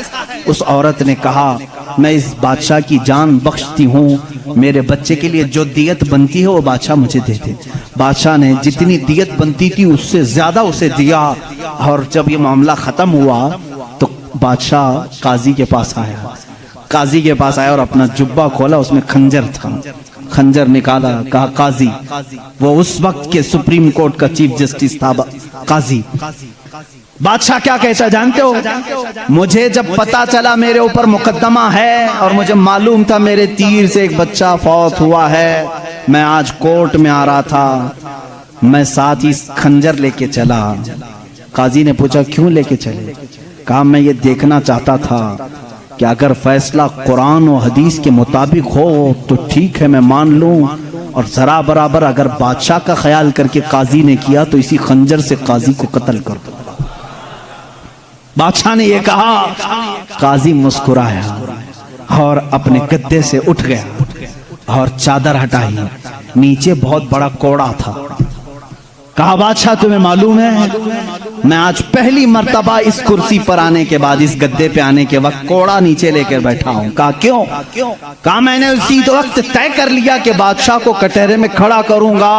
اس عورت نے کہا میں اس بادشاہ کی جان بخشتی ہوں، میرے بچے کے لیے جو دیت بنتی ہے وہ بادشاہ مجھے دے دے۔ بادشاہ نے جتنی دیت بنتی تھی اس سے زیادہ اسے دیا، اور جب یہ معاملہ ختم ہوا تو بادشاہ قاضی کے پاس آیا اور اپنا جبہ کھولا، اس میں خنجر تھا، خنجر نکالا، کہا قاضی، وہ اس وقت کے سپریم کورٹ کا چیف جسٹس تھا قاضی۔ بادشاہ کیا کہتا جانتے ہو؟ مجھے جب پتا چلا میرے اوپر مقدمہ ہے اور مجھے معلوم تھا میرے تیر سے ایک بچہ فوت ہوا ہے، میں آج کورٹ میں آ رہا تھا، میں ساتھ ہی خنجر لے کے چلا۔ قاضی نے پوچھا کیوں لے کے چلے؟ کہا میں یہ دیکھنا چاہتا تھا کہ اگر فیصلہ قرآن و حدیث کے مطابق ہو تو ٹھیک ہے میں مان لوں، اور ذرا برابر اگر بادشاہ کا خیال کر کے قاضی نے کیا تو اسی خنجر سے قاضی کو قتل کر دو۔ بادشاہ نے یہ کہا، قاضی مسکرایا اور اپنے گدے سے اٹھ گیا اور چادر ہٹائی، نیچے بہت بڑا کوڑا تھا۔ کہا بادشاہ تمہیں معلوم ہے میں آج پہلی مرتبہ اس کرسی پر آنے کے بعد، اس گدے پہ آنے کے وقت کوڑا نیچے لے کر بیٹھا ہوں۔ کہا کیوں؟ کہا میں نے اسی وقت طے کر لیا کہ بادشاہ کو کٹہرے میں کھڑا کروں گا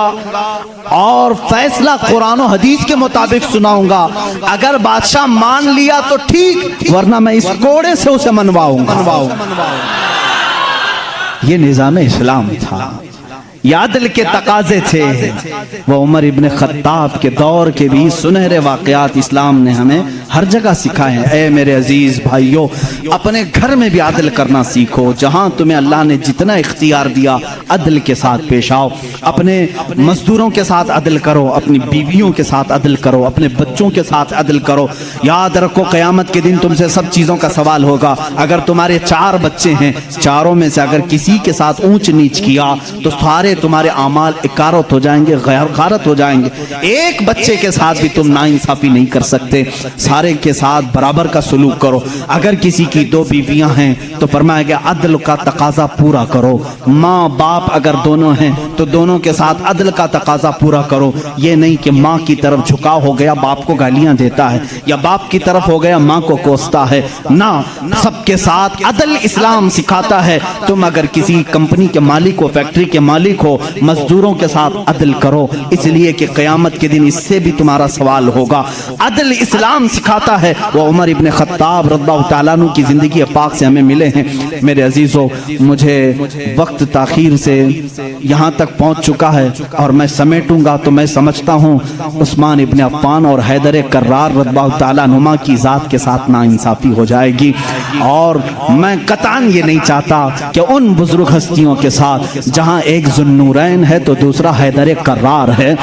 اور فیصلہ قرآن و حدیث کے مطابق سناؤں گا، اگر بادشاہ مان لیا تو ٹھیک، ورنہ میں اس کوڑے سے اسے منواؤں گا۔ یہ نظام اسلام تھا، یہ عدل کے تقاضے تھے۔ وہ عمر ابن خطاب کے دور کے بھی سنہرے واقعات اسلام نے ہمیں ہر جگہ سکھائے ہیں۔ اے میرے عزیز بھائیوں، اپنے گھر میں بھی عدل کرنا سیکھو، جہاں تمہیں اللہ نے جتنا اختیار دیا عدل کے ساتھ پیش آؤ، اپنے مزدوروں کے ساتھ عدل کرو، اپنی بیویوں کے ساتھ عدل کرو، اپنے بچوں کے ساتھ عدل کرو۔ یاد رکھو قیامت کے دن تم سے سب چیزوں کا سوال ہوگا۔ اگر تمہارے 4 بچے ہیں، چاروں میں سے اگر کسی کے ساتھ اونچ نیچ کیا تو سارے تمہارے اعمال اکارت ہو جائیں گے، غارت ہو جائیں گے۔ ایک بچے کے ساتھ بھی تم ناانصافی نہیں کر سکتے، سارے کے ساتھ برابر کا سلوک کرو۔ اگر کسی کی 2 بیویاں ہیں تو فرمایا گیا عدل کا تقاضا پورا کرو۔ ماں باپ اگر دونوں ہیں تو دونوں کے ساتھ عدل کا تقاضا پورا کرو۔ یہ نہیں کہ ماں کی طرف جھکاؤ ہو گیا باپ کو گالیاں دیتا ہے، یا باپ کی طرف ہو گیا ماں کو کوستا ہے، نہ، سب کے ساتھ عدل اسلام سکھاتا ہے۔ تم اگر کسی کمپنی کے مالک ہو، فیکٹری کے مالک ہو، مزدوروں کے ساتھ عدل کرو، اس لیے کہ قیامت کے دن اس سے بھی تمہارا سوال ہوگا۔ عدل اسلام سکھاتا ہے۔ وہ عمر ابن خطاب رضی اللہ تعالیٰ عنہ کی زندگی پاک سے ہمیں ملے ہیں۔ میرے عزیزو، مجھے وقت تاخیر سے یہاں تک پہنچ چکا ہے اور میں سمیٹوں گا تو میں سمجھتا ہوں عثمان ابن عفان اور حیدر کرار رضی اللہ تعالیٰ عنہما کی ذات کے ساتھ ناانصافی ہو جائے گی، اور میں قطعاً یہ نہیں چاہتا کہ ان بزرگ ہستیوں کے ساتھ جہاں ایک ذوالنورین ہے تو دوسرا حیدر کرار ہے،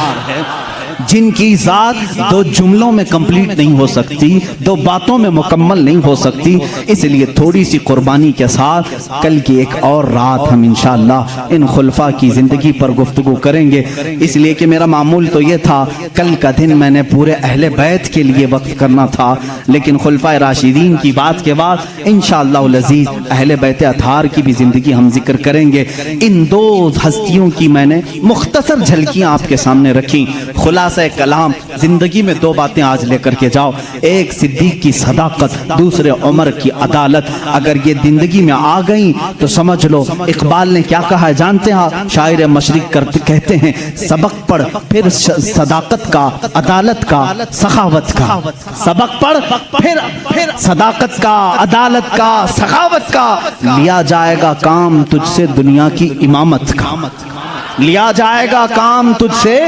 جن کی ذات دو جملوں میں کمپلیٹ نہیں ہو سکتی، دو باتوں میں مکمل نہیں ہو سکتی، اس لیے تھوڑی سی قربانی کے ساتھ کل کی ایک اور رات ہم انشاءاللہ ان خلفاء کی زندگی پر گفتگو کریں گے۔ اس لیے کہ میرا معمول تو یہ تھا کل کا دن میں نے پورے اہل بیت کے لیے وقت کرنا تھا، لیکن خلفاء راشدین کی بات کے بعد انشاءاللہ العزیز اہل بیت اطہار کی بھی زندگی ہم ذکر کریں گے۔ ان دو ہستیوں کی میں نے مختصر جھلکیاں آپ کے سامنے رکھی۔ خلاصہ کلام، زندگی میں دو باتیں آج لے کر کے جاؤ، ایک صدیق کی صداقت، دوسرے عمر کی عدالت۔ اگر یہ زندگی میں آ گئیں تو سمجھ لو اقبال نے کیا کہا ہے جانتے ہیں؟ شاعر مشرق کہتے ہیں سبق پڑھ پھر صداقت کا، عدالت کا، سخاوت کا۔ سبق پڑھ پھر صداقت کا، عدالت کا، سخاوت کا، لیا جائے گا کام تجھ سے دنیا کی امامت کا، لیا جائے گا کام تجھ سے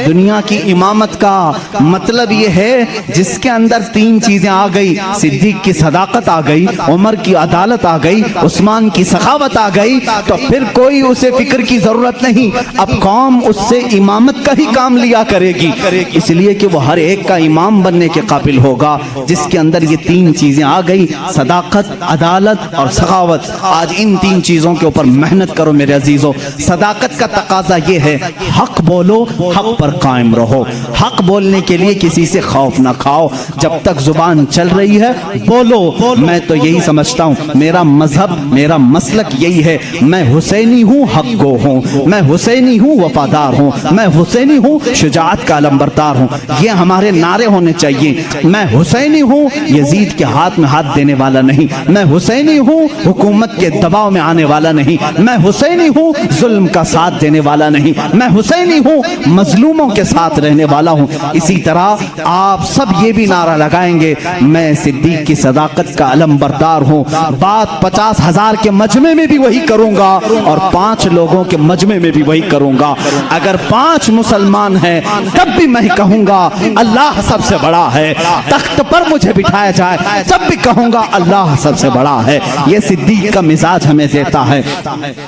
دنیا کی امامت کا۔ مطلب یہ ہے جس کے اندر تین چیزیں آ گئی، صدیق کی صداقت آ گئی، عمر کی عدالت آ گئی، عثمان کی سخاوت آ گئی، تو پھر کوئی اسے فکر کی ضرورت نہیں، اب قوم اس سے امامت کا ہی کام لیا کرے گی، اس لیے کہ وہ ہر ایک کا امام بننے کے قابل ہوگا جس کے اندر یہ تین چیزیں آ گئی، صداقت، عدالت اور سخاوت۔ آج ان تین چیزوں کے اوپر محنت کرو میرے عزیزو۔ صداقت کا تقاضا یہ ہے حق بولو، حق پر قائم رہو، حق بولنے کے لیے کسی سے خوف نہ کھاؤ، جب تک زبان چل رہی ہے بولو۔ میں تو یہی سمجھتا ہوں، میرا مذہب، میرا مسلک یہی ہے، میں حسینی ہوں، حق گو ہوں، میں حسینی ہوں، وفادار ہوں، میں حسینی ہوں، شجاعت کا علمبردار ہوں، یہ ہمارے نعرے ہونے چاہیے۔ میں حسینی ہوں، یزید کے ہاتھ میں ہاتھ دینے والا نہیں، میں حسینی ہوں، حکومت کے دباؤ میں آنے والا نہیں، میں حسینی ہوں، ظلم کا ساتھ دینے والا نہیں، میں حسینی ہوں، مظلوموں کے ساتھ رہنے والا ہوں۔ اسی طرح آپ سب یہ بھی نعرہ لگائیں گے میں صدیق کی صداقت کا علم بردار ہوں، بات 50,000 کے مجمع میں بھی وہی کروں گا اور 5 لوگوں کے مجمع میں بھی وہی کروں گا۔ اگر 5 مسلمان ہیں تب بھی میں کہوں گا اللہ سب سے بڑا ہے، تخت پر مجھے بٹھایا جائے تب بھی کہوں گا اللہ سب سے بڑا ہے۔ یہ صدیق کا مزاج ہمیں دیتا ہے،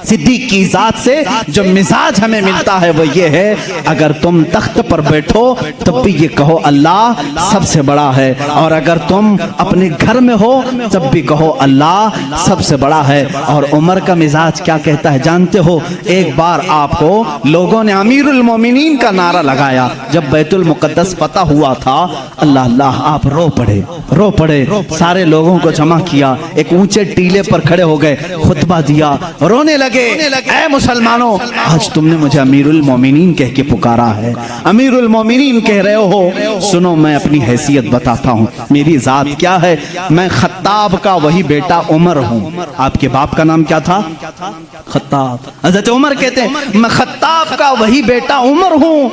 صدیق کی ذات سے جو مزاج ہمیں ملتا ہے وہ یہ ہے اگر تم تخت پر بیٹھو تب بھی یہ کہو اللہ سب سے بڑا ہے، اور اگر تم اپنے گھر میں ہو تب بھی کہو اللہ سب سے بڑا ہے۔ اور عمر کا مزاج کیا کہتا ہے جانتے ہو؟ ایک بار آپ کو لوگوں نے امیر المومنین کا نعرہ لگایا جب بیت المقدس فتح ہوا تھا، اللہ اللہ آپ رو پڑے، سارے لوگوں کو جمع کیا، ایک اونچے ٹیلے پر کھڑے ہو گئے، خطبہ دیا، رونے لگے، اے مسلمانوں آج تم نے مجھے امیر المومنین کہہ کے پکارا ہے، امیر المومنین کہہ رہے ہو، سنو میں اپنی حیثیت بتاتا ہوں، میری ذات کیا ہے، میں خطاب کا وہی بیٹا عمر ہوں۔ آپ کے باپ کا نام کیا تھا؟ خطاب۔ حضرت عمر کہتے ہیں میں خطاب کا وہی بیٹا عمر ہوں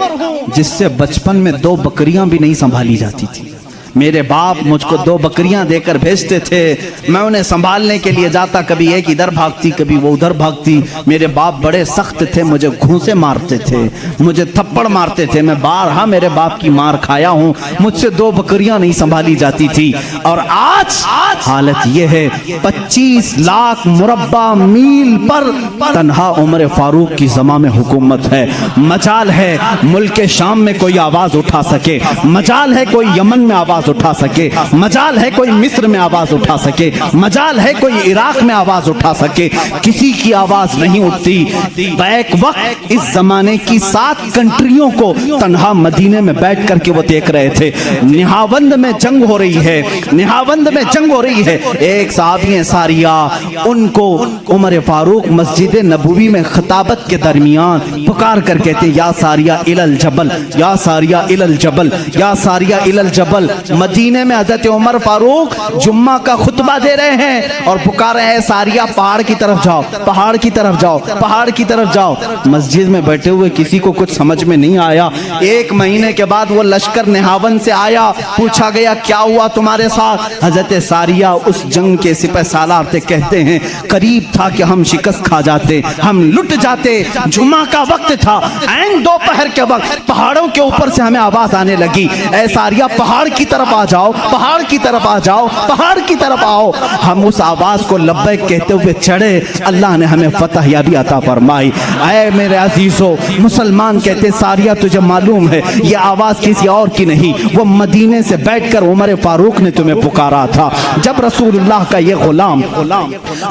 جس سے بچپن میں 2 بکریاں بھی نہیں سنبھالی جاتی تھی۔ میرے باپ مجھ کو 2 بکریاں دے کر بھیجتے تھے، میں انہیں سنبھالنے کے لیے جاتا، کبھی ایک ادھر بھاگتی کبھی وہ ادھر بھاگتی۔ میرے باپ بڑے سخت تھے، مجھے گھونسے مارتے تھے، مجھے تھپڑ مارتے تھے، میں بارہا میرے باپ کی مار کھایا ہوں، مجھ سے 2 بکریاں نہیں سنبھالی جاتی تھی۔ اور آج حالت یہ ہے 25 لاکھ مربع میل پر تنہا عمر فاروق کی زماں میں حکومت ہے۔ مجال ہے ملک شام میں کوئی آواز اٹھا سکے، مجال ہے کوئی یمن میں آواز اٹھا سکے، مجال ہے کوئی مصر میں آواز اٹھا سکے، مجال ہے کوئی عراق میں آواز اٹھا سکے، کسی کی آواز نہیں اٹھتی۔ بیک وقت اس زمانے کی 7 کنٹریوں کو تنہا مدینے میں بیٹھ کر کے وہ دیکھ رہے تھے۔ نہاوند میں جنگ ہو رہی ہے، نہاوند میں جنگ ہو رہی ہے، ایک صحابی ساریہ، ان کو عمر فاروق مسجد نبوی میں خطابت کے درمیان پکار کر کہتے یا ساریہ الی الجبل، یا ساریہ الی الجبل، یا ساریہ الی الجبل۔ مدینے میں حضرت عمر فاروق جمعہ کا خطبہ دے رہے ہیں اور پکار رہے ہیں ساریہ پہاڑ کی طرف جاؤ، پہاڑ کی طرف جاؤ، پہاڑ کی طرف جاؤ۔ مسجد میں بیٹھے ہوئے کسی کو کچھ سمجھ میں نہیں آیا۔ 1 مہینے کے بعد وہ لشکر نہاون سے آیا، پوچھا گیا کیا ہوا تمہارے ساتھ؟ حضرت ساریہ اس جنگ کے سپہ سالار تھے، کہتے ہیں قریب تھا کہ ہم شکست کھا جاتے، ہم لٹ جاتے، جمعہ کا وقت تھا، عین دوپہر کے وقت پہاڑوں کے اوپر سے ہمیں آواز آنے لگی، اے ساریہ پہاڑ کی طرف طرف آ جاؤ, پہاڑ کی طرف آ جاؤ, پہاڑ کی طرف آؤ. ہم اس آواز کو لبیک کہتے ہوئے چڑھے, اللہ نے ہمیں فتح یابی عطا فرمائی. اے میرے عزیزو, مسلمان کہتے ساریہ تجھے معلوم ہے یہ آواز کسی اور کی نہیں, وہ مدینے سے بیٹھ کر عمر فاروق نے تمہیں پکارا تھا. جب رسول اللہ کا یہ غلام,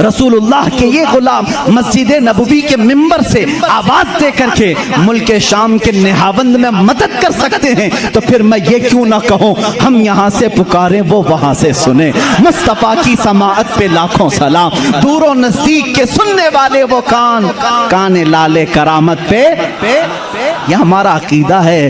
رسول اللہ کے یہ غلام مسجد نبوی کے ممبر سے آواز دے کر کے ملک شام کے نہاوند میں مدد کر سکتے ہیں, تو پھر میں یہ کیوں نہ کہوں ہم یہاں سے پکاریں وہ وہاں سے سنیں. مصطفیٰ کی سماعت پہ لاکھوں سلام, دور و نزدیک کے سننے والے وہ کان, کان لالے کرامت پہ. یہ ہمارا عقیدہ ہے.